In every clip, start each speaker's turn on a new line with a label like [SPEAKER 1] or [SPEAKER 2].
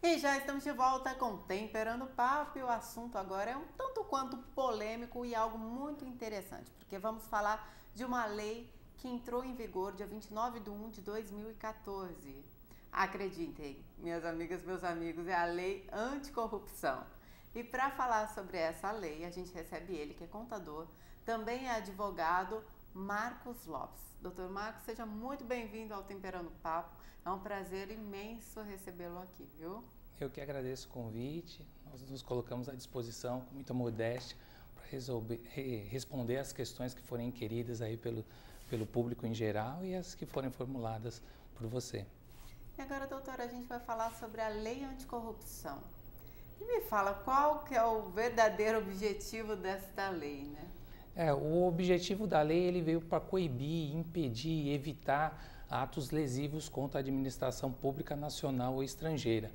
[SPEAKER 1] E já estamos de volta com Temperando o Papo e o assunto agora é um tanto quanto polêmico e algo muito interessante, porque vamos falar de uma lei que entrou em vigor dia 29 de 1 de 2014. Acreditem, minhas amigas, meus amigos, é a Lei Anticorrupção. E para falar sobre essa lei, a gente recebe ele, que é contador, também é advogado, Marcos Lopes. Doutor Marcos, seja muito bem-vindo ao Temperando o Papo. É um prazer imenso recebê-lo aqui, viu?
[SPEAKER 2] Eu que agradeço o convite. Nós nos colocamos à disposição com muita modéstia para responder as questões que forem inquiridas aí pelo público em geral e as que forem formuladas por você.
[SPEAKER 1] E agora, doutora, a gente vai falar sobre a Lei Anticorrupção. E me fala qual que é o verdadeiro objetivo desta lei, né?
[SPEAKER 2] O objetivo da lei ele veio para coibir, impedir, evitar atos lesivos contra a administração pública nacional ou estrangeira.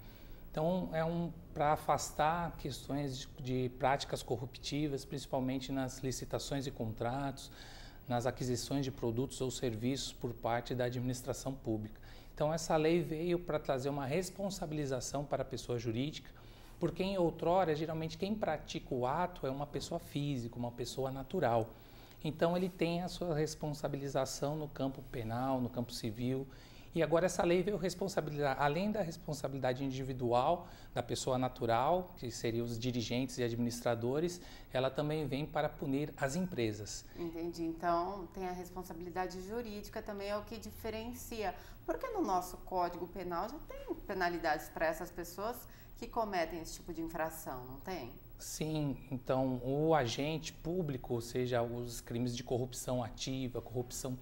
[SPEAKER 2] Então, para afastar questões de práticas corruptivas, principalmente nas licitações e contratos, nas aquisições de produtos ou serviços por parte da administração pública. Então, essa lei veio para trazer uma responsabilização para a pessoa jurídica, porque em outrora, geralmente, quem pratica o ato é uma pessoa física, uma pessoa natural. Então, ele tem a sua responsabilização no campo penal, no campo civil. E agora essa lei veio responsabilizar, além da responsabilidade individual da pessoa natural, que seriam os dirigentes e administradores, ela também vem para punir as empresas.
[SPEAKER 1] Entendi. Então, tem a responsabilidade jurídica também, é o que diferencia. Porque no nosso Código Penal já tem penalidades para essas pessoas que cometem esse tipo de infração, não tem?
[SPEAKER 2] Sim, então o agente público, ou seja, os crimes de corrupção ativa, corrupção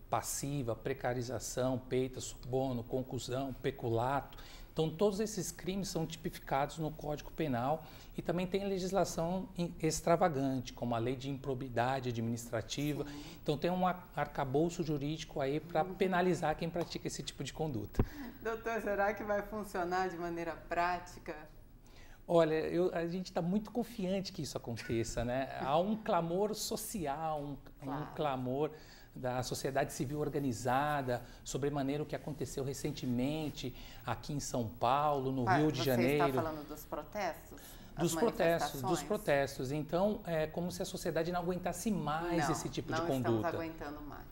[SPEAKER 2] passiva, precarização, peita, suborno, concussão, peculato. Então, todos esses crimes são tipificados no Código Penal e também tem legislação extravagante, como a lei de improbidade administrativa. Sim. Então, tem um arcabouço jurídico aí para penalizar quem pratica esse tipo de conduta.
[SPEAKER 1] Doutor, será que vai funcionar de maneira prática?
[SPEAKER 2] Olha, a gente está muito confiante que isso aconteça, né? Há um clamor social, um clamor da sociedade civil organizada, sobremaneira o que aconteceu recentemente aqui em São Paulo, no Rio de Janeiro.
[SPEAKER 1] Você está falando dos protestos?
[SPEAKER 2] Dos protestos. Então, é como se a sociedade não aguentasse mais esse tipo de conduta.
[SPEAKER 1] Não estamos aguentando mais.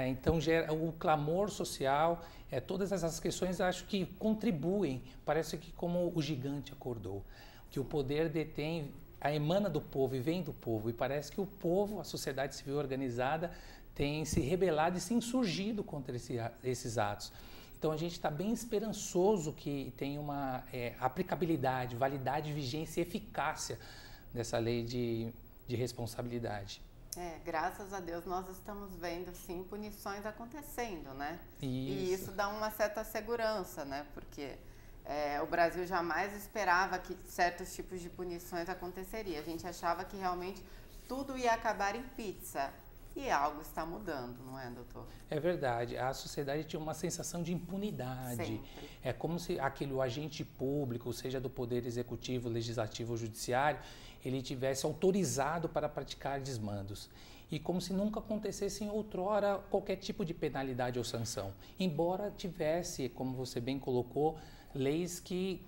[SPEAKER 2] Então, o clamor social, todas essas questões acho que contribuem, parece que como o gigante acordou, que o poder detém, emana do povo e vem do povo, e parece que o povo, a sociedade civil organizada, tem se rebelado e se insurgido contra esses atos. Então a gente está bem esperançoso que tenha uma aplicabilidade, validade, vigência e eficácia dessa lei de responsabilidade.
[SPEAKER 1] Graças a Deus nós estamos vendo sim punições acontecendo, né?
[SPEAKER 2] Isso.
[SPEAKER 1] E isso dá uma certa segurança, né? Porque o Brasil jamais esperava que certos tipos de punições aconteceriam. A gente achava que realmente tudo ia acabar em pizza. E algo está mudando, não é, doutor?
[SPEAKER 2] É verdade. A sociedade tinha uma sensação de impunidade.
[SPEAKER 1] Sempre.
[SPEAKER 2] É como se o agente público, seja do Poder Executivo, Legislativo ou Judiciário, ele tivesse autorizado para praticar desmandos. E como se nunca acontecesse em outrora qualquer tipo de penalidade ou sanção. Embora tivesse, como você bem colocou, leis que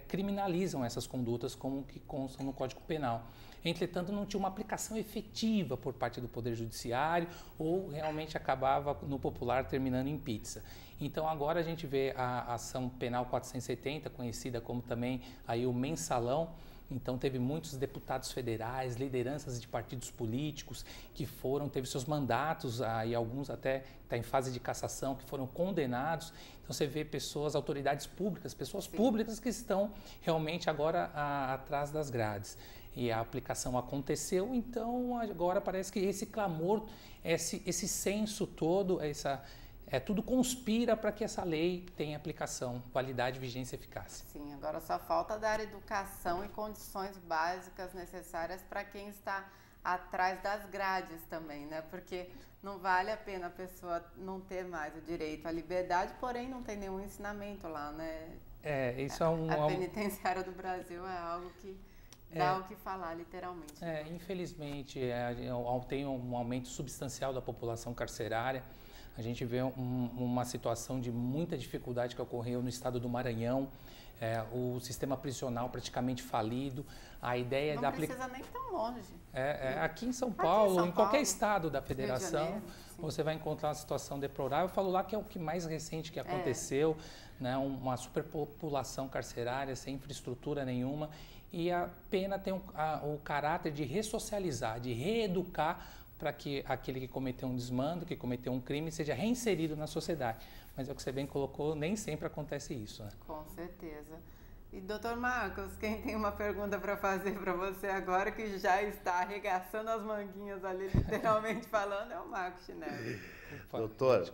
[SPEAKER 2] criminalizam essas condutas como que constam no Código Penal. Entretanto, não tinha uma aplicação efetiva por parte do Poder Judiciário ou realmente acabava no popular terminando em pizza. Então agora a gente vê a ação penal 470, conhecida como também aí o mensalão. Então teve muitos deputados federais, lideranças de partidos políticos que teve seus mandatos, e alguns até está em fase de cassação, que foram condenados. Então você vê autoridades públicas, pessoas públicas que estão realmente agora atrás das grades. E a aplicação aconteceu, então agora parece que esse clamor, esse senso todo, tudo conspira para que essa lei tenha aplicação, validade, vigência e eficácia.
[SPEAKER 1] Sim, agora só falta dar educação e condições básicas necessárias para quem está atrás das grades também, né? Porque não vale a pena a pessoa não ter mais o direito à liberdade, porém não tem nenhum ensinamento lá, né? A penitenciária do Brasil é algo que dá o que falar, literalmente.
[SPEAKER 2] Infelizmente, tem um aumento substancial da população carcerária. A gente vê uma situação de muita dificuldade que ocorreu no estado do Maranhão. o sistema prisional praticamente falido. A ideia
[SPEAKER 1] não precisa nem tão longe.
[SPEAKER 2] Aqui em São Paulo, em qualquer estado da federação, você vai encontrar uma situação deplorável. Eu falo lá que é o que mais recente que aconteceu, né? Uma superpopulação carcerária sem infraestrutura nenhuma. E a pena tem o caráter de ressocializar, de reeducar para que aquele que cometeu um desmando, que cometeu um crime, seja reinserido na sociedade. Mas é o que você bem colocou, nem sempre acontece isso, né?
[SPEAKER 1] Com certeza. E doutor Marcos, quem tem uma pergunta para fazer para você agora, que já está arregaçando as manguinhas ali, literalmente falando, é o Marcos Chinelli.
[SPEAKER 3] Doutor,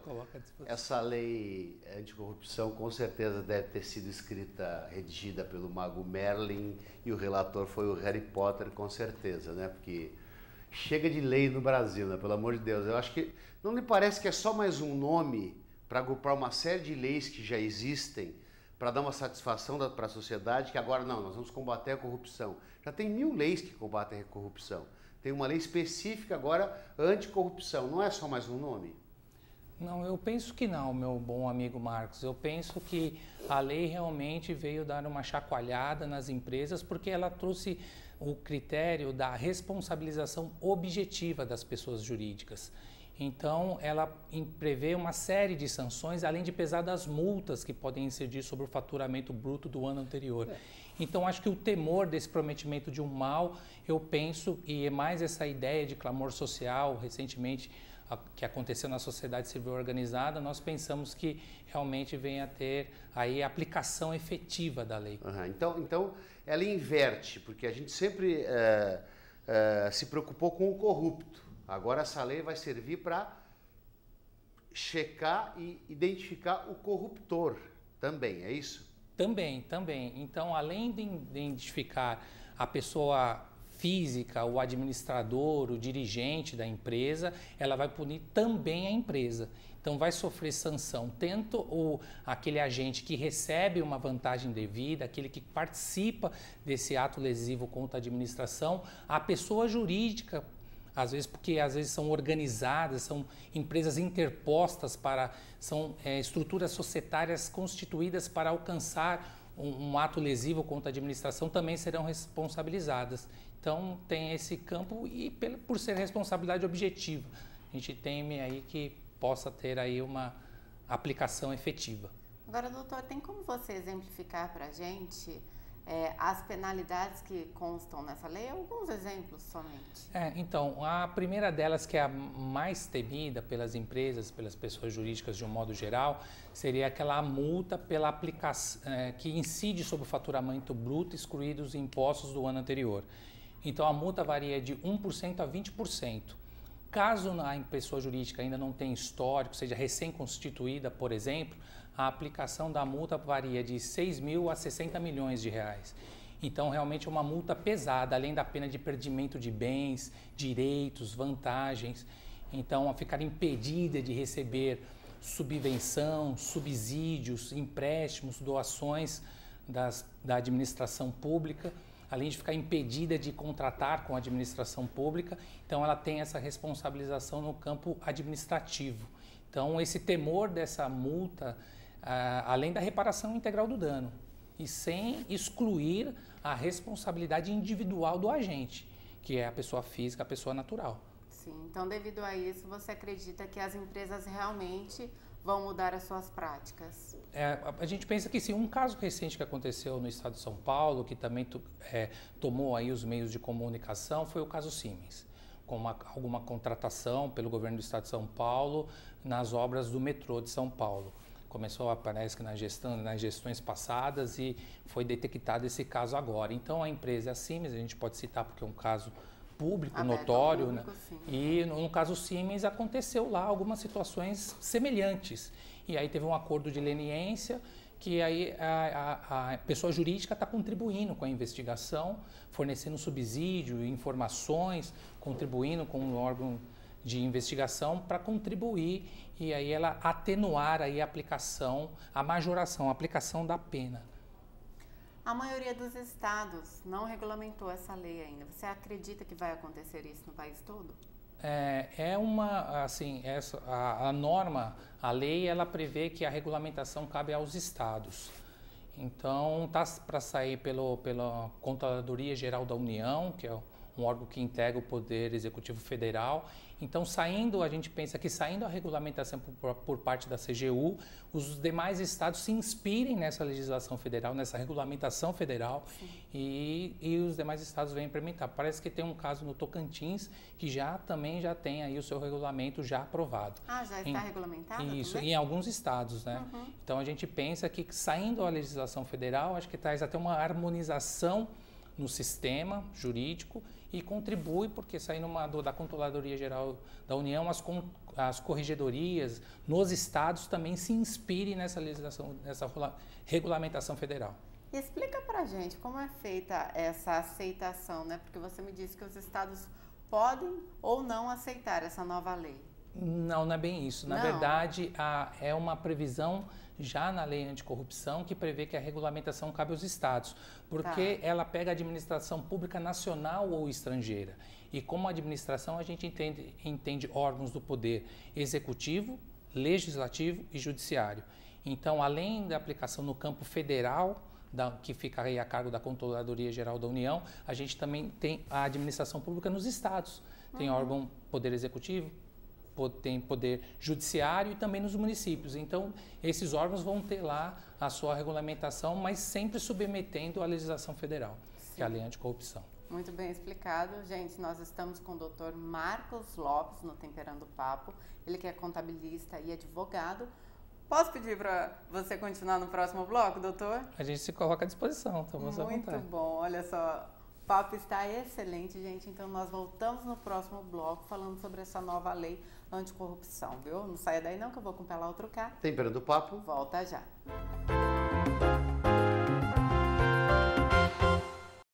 [SPEAKER 3] essa lei anticorrupção com certeza deve ter sido escrita, redigida pelo mago Merlin, e o relator foi o Harry Potter, com certeza, né? Porque chega de lei no Brasil, né? Pelo amor de Deus. Eu acho que não lhe parece que é só mais um nome para agrupar uma série de leis que já existem, para dar uma satisfação para a sociedade, que agora não, nós vamos combater a corrupção. Já tem 1000 leis que combatem a corrupção. Tem uma lei específica agora anticorrupção. Não é só mais um nome?
[SPEAKER 2] Não, eu penso que não, meu bom amigo Marcos. Eu penso que a lei realmente veio dar uma chacoalhada nas empresas, porque ela trouxe o critério da responsabilização objetiva das pessoas jurídicas. Então, ela prevê uma série de sanções, além de pesadas multas que podem incidir sobre o faturamento bruto do ano anterior. Então, acho que o temor desse prometimento de um mal, eu penso, e é mais essa ideia de clamor social, recentemente, que aconteceu na sociedade civil organizada, nós pensamos que realmente venha a ter aí a aplicação efetiva da lei.
[SPEAKER 3] Então, ela inverte, porque a gente sempre se preocupou com o corrupto. Agora essa lei vai servir para checar e identificar o corruptor também, é isso?
[SPEAKER 2] Também. Então, além de identificar a pessoa física, o administrador, o dirigente da empresa, ela vai punir também a empresa. Então, vai sofrer sanção tanto aquele agente que recebe uma vantagem devida, aquele que participa desse ato lesivo contra a administração, a pessoa jurídica, às vezes são organizadas, são empresas interpostas são estruturas societárias constituídas para alcançar um ato lesivo contra a administração, também serão responsabilizadas. Então tem esse campo e por ser responsabilidade objetiva, a gente teme aí que possa ter aí uma aplicação efetiva.
[SPEAKER 1] Agora, doutor, tem como você exemplificar para a gente as penalidades que constam nessa lei? Alguns exemplos somente.
[SPEAKER 2] Então, a primeira delas, que é a mais temida pelas empresas, pelas pessoas jurídicas de um modo geral, seria aquela multa pela aplicação, que incide sobre o faturamento bruto, excluídos os impostos do ano anterior. Então, a multa varia de 1% a 20%. Caso a pessoa jurídica ainda não tenha histórico, seja recém-constituída, por exemplo, a aplicação da multa varia de 6 mil a 60 milhões de reais. Então, realmente é uma multa pesada, além da pena de perdimento de bens, direitos, vantagens. Então, a ficar impedida de receber subvenção, subsídios, empréstimos, doações da administração pública, além de ficar impedida de contratar com a administração pública. Então, ela tem essa responsabilização no campo administrativo. Então, esse temor dessa multa, além da reparação integral do dano, e sem excluir a responsabilidade individual do agente, que é a pessoa física, a pessoa natural.
[SPEAKER 1] Sim, então devido a isso, você acredita que as empresas realmente vão mudar as suas práticas?
[SPEAKER 2] A gente pensa que sim. Um caso recente que aconteceu no estado de São Paulo, que também tomou aí os meios de comunicação, foi o caso Siemens, com alguma contratação pelo governo do estado de São Paulo nas obras do metrô de São Paulo. Começou, parece que nas gestões passadas, e foi detectado esse caso agora. Então, a empresa é a Siemens, a gente pode citar porque é um caso público, notório,
[SPEAKER 1] público,
[SPEAKER 2] né?
[SPEAKER 1] Sim.
[SPEAKER 2] E no caso Siemens aconteceu lá algumas situações semelhantes. E aí teve um acordo de leniência, que aí a pessoa jurídica está contribuindo com a investigação, fornecendo subsídio, informações, contribuindo com o órgão de investigação para contribuir e aí ela atenuar aí a aplicação, a majoração, a aplicação da pena.
[SPEAKER 1] A maioria dos estados não regulamentou essa lei ainda. Você acredita que vai acontecer isso no país todo?
[SPEAKER 2] A norma, a lei, ela prevê que a regulamentação cabe aos estados. Então, está para sair pela Controladoria Geral da União, que é um órgão que integra o Poder Executivo Federal. Então, a gente pensa que saindo a regulamentação por parte da CGU, os demais estados se inspirem nessa legislação federal, nessa regulamentação federal, e os demais estados venham implementar. Parece que tem um caso no Tocantins que também já tem aí o seu regulamento já aprovado.
[SPEAKER 1] Ah, já está regulamentado?
[SPEAKER 2] Isso,
[SPEAKER 1] também?
[SPEAKER 2] em alguns estados, né? Então, a gente pensa que saindo a legislação federal, acho que traz até uma harmonização no sistema jurídico e contribui, porque saindo da Controladoria Geral da União, as corregedorias nos estados também se inspirem nessa legislação, nessa regulamentação federal.
[SPEAKER 1] E explica pra gente como é feita essa aceitação, né? Porque você me disse que os estados podem ou não aceitar essa nova lei.
[SPEAKER 2] Não é bem isso. Na verdade, é uma previsão já na lei anticorrupção que prevê que a regulamentação cabe aos estados, porque ela pega a administração pública nacional ou estrangeira. E como administração, a gente entende órgãos do poder executivo, legislativo e judiciário. Então, além da aplicação no campo federal, que fica aí a cargo da Controladoria Geral da União, a gente também tem a administração pública nos estados. Tem órgão poder executivo, tem poder judiciário e também nos municípios. Então, esses órgãos vão ter lá a sua regulamentação, mas sempre submetendo à legislação federal, que é a lei anticorrupção.
[SPEAKER 1] Muito bem explicado. Gente, nós estamos com o Dr. Marcos Lopes no Temperando Papo. Ele que é contabilista e advogado. Posso pedir para você continuar no próximo bloco, doutor?
[SPEAKER 2] A gente se coloca à disposição, estamos à vontade.
[SPEAKER 1] Muito bom, olha só. O papo está excelente, gente. Então, nós voltamos no próximo bloco falando sobre essa nova lei anticorrupção, viu? Não saia daí não, que eu vou acompanhar lá outro cá.
[SPEAKER 3] Temperando Papo.
[SPEAKER 1] Volta já.